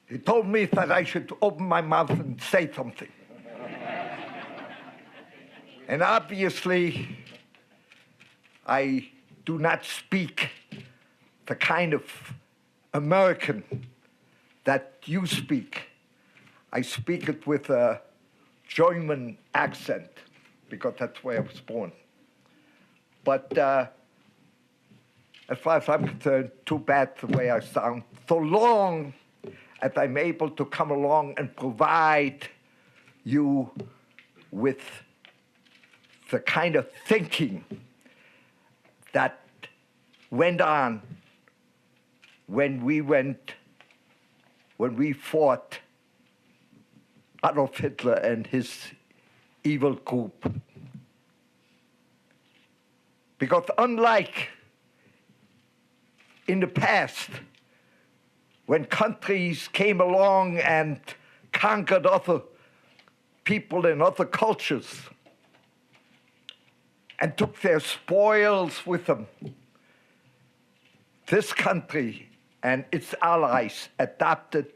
He told me that I should open my mouth and say something. And obviously, I do not speak the kind of American that you speak. I speak it with a German accent, because that's where I was born. But as far as I'm concerned, too bad the way I sound. So long as I'm able to come along and provide you with the kind of thinking that went on when we fought Adolph Hitler and his evil group. Because unlike in the past, when countries came along and conquered other people and other cultures and took their spoils with them, this country and its allies adopted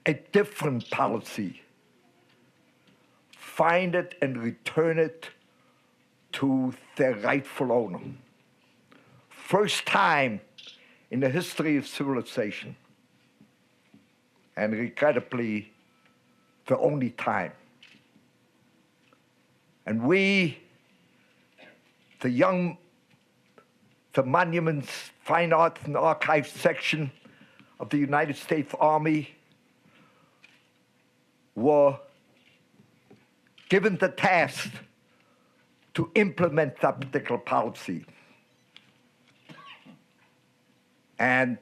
a different policy. Find it and return it to their rightful owner. First time in the history of civilization, and regrettably, the only time. And we, the Monuments, Fine Arts and Archives section of the United States Army, were given the task to implement that particular policy. And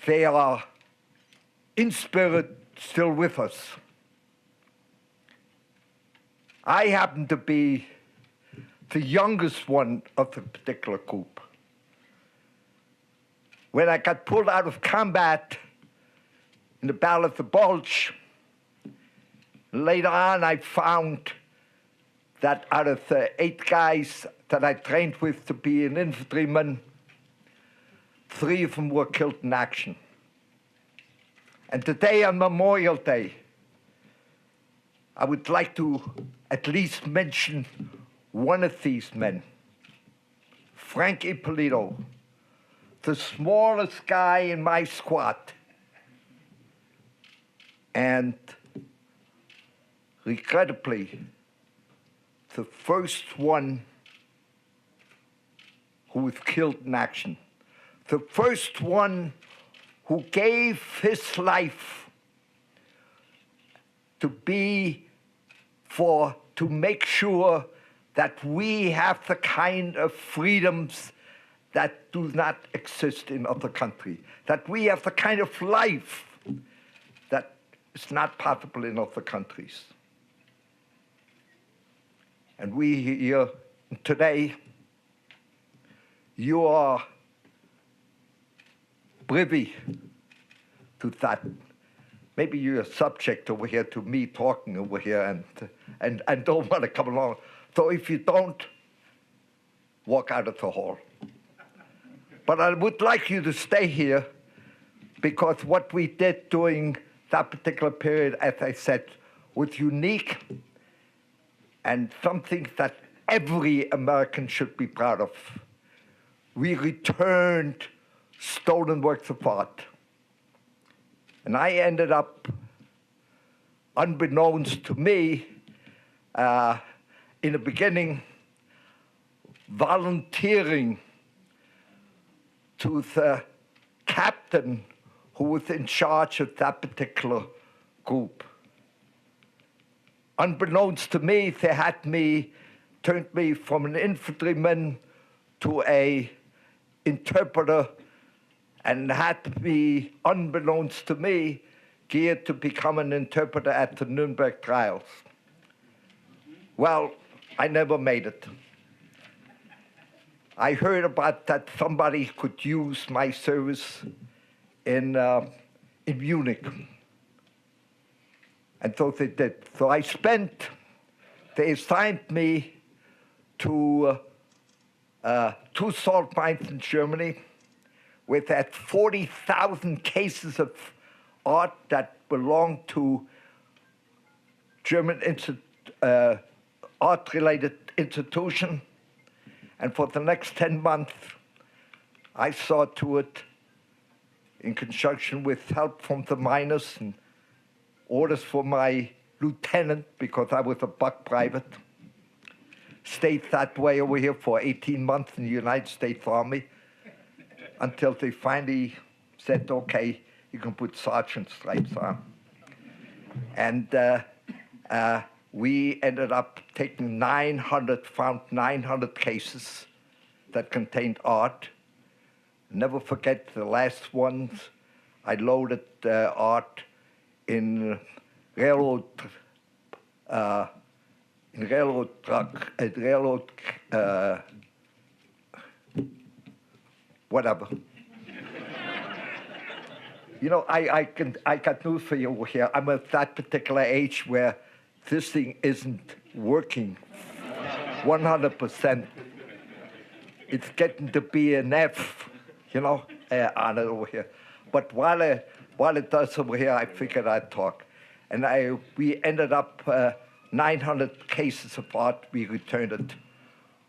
they are in spirit still with us. I happen to be the youngest one of the particular group. When I got pulled out of combat in the Battle of the Bulge, later on I found that out of the 8 guys that I trained with to be an infantryman, 3 of them were killed in action. And today on Memorial Day, I would like to at least mention one of these men, Frank Ippolito, the smallest guy in my squad. And regrettably, the first one who was killed in action. The first one who gave his life to make sure that we have the kind of freedoms that do not exist in other countries, that we have the kind of life that is not possible in other countries. And we here today, you are privy to that. Maybe you're a subject over here to me talking over here and don't want to come along. So if you don't, walk out of the hall. But I would like you to stay here, because what we did during that particular period, as I said, was unique and something that every American should be proud of. We returned stolen works of art. And I ended up, unbeknownst to me, in the beginning, volunteering to the captain who was in charge of that particular group. Unbeknownst to me, they had turned me from an infantryman to an interpreter, and had me, unbeknownst to me, geared to become an interpreter at the Nuremberg Trials. Well, I never made it. I heard about that somebody could use my service in Munich. And so they did. So they assigned me to 2 salt mines in Germany, with that 40,000 cases of art that belonged to German art-related institution. And for the next 10 months, I saw to it, in conjunction with help from the miners and orders for my lieutenant, because I was a buck private, stayed that way over here for 18 months in the United States Army until they finally said, okay, you can put sergeant stripes on. And we ended up taking 900 cases that contained art. Never forget the last ones. I loaded art in railroad whatever. You know, I got news for you over here. I'm at that particular age where this thing isn't working 100%. It's getting to be an F, you know, on it over here. But while it does over here, I figured I'd talk. And we ended up 900 cases of art. We returned it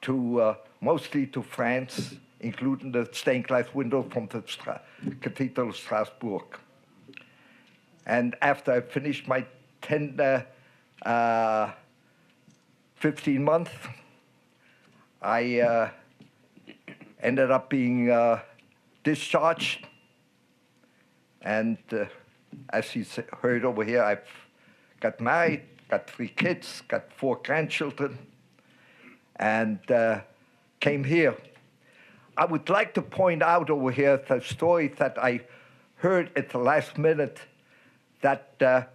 to mostly to France, including the stained glass window from the Cathedral of Strasbourg. And after I finished my 15 months, I ended up being discharged. And as you heard over here, I've got married, got 3 kids, got 4 grandchildren, and came here. I would like to point out over here the story that I heard at the last minute, that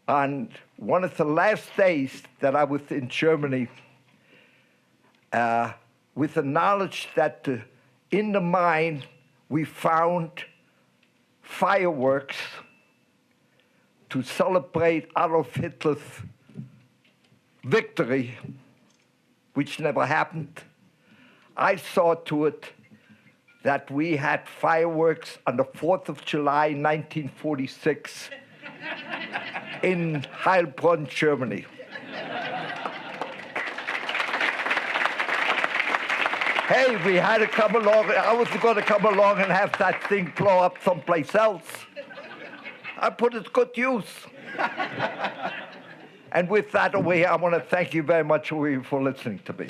on one of the last days that I was in Germany, with the knowledge that in the mine we found fireworks to celebrate Adolf Hitler's victory, which never happened, I saw to it that we had fireworks on the 4th of July, 1946, in Heilbronn, Germany. Hey, we had to come along. I was going to come along and have that thing blow up someplace else. I put it to good use. And with that over here, I want to thank you very much for listening to me.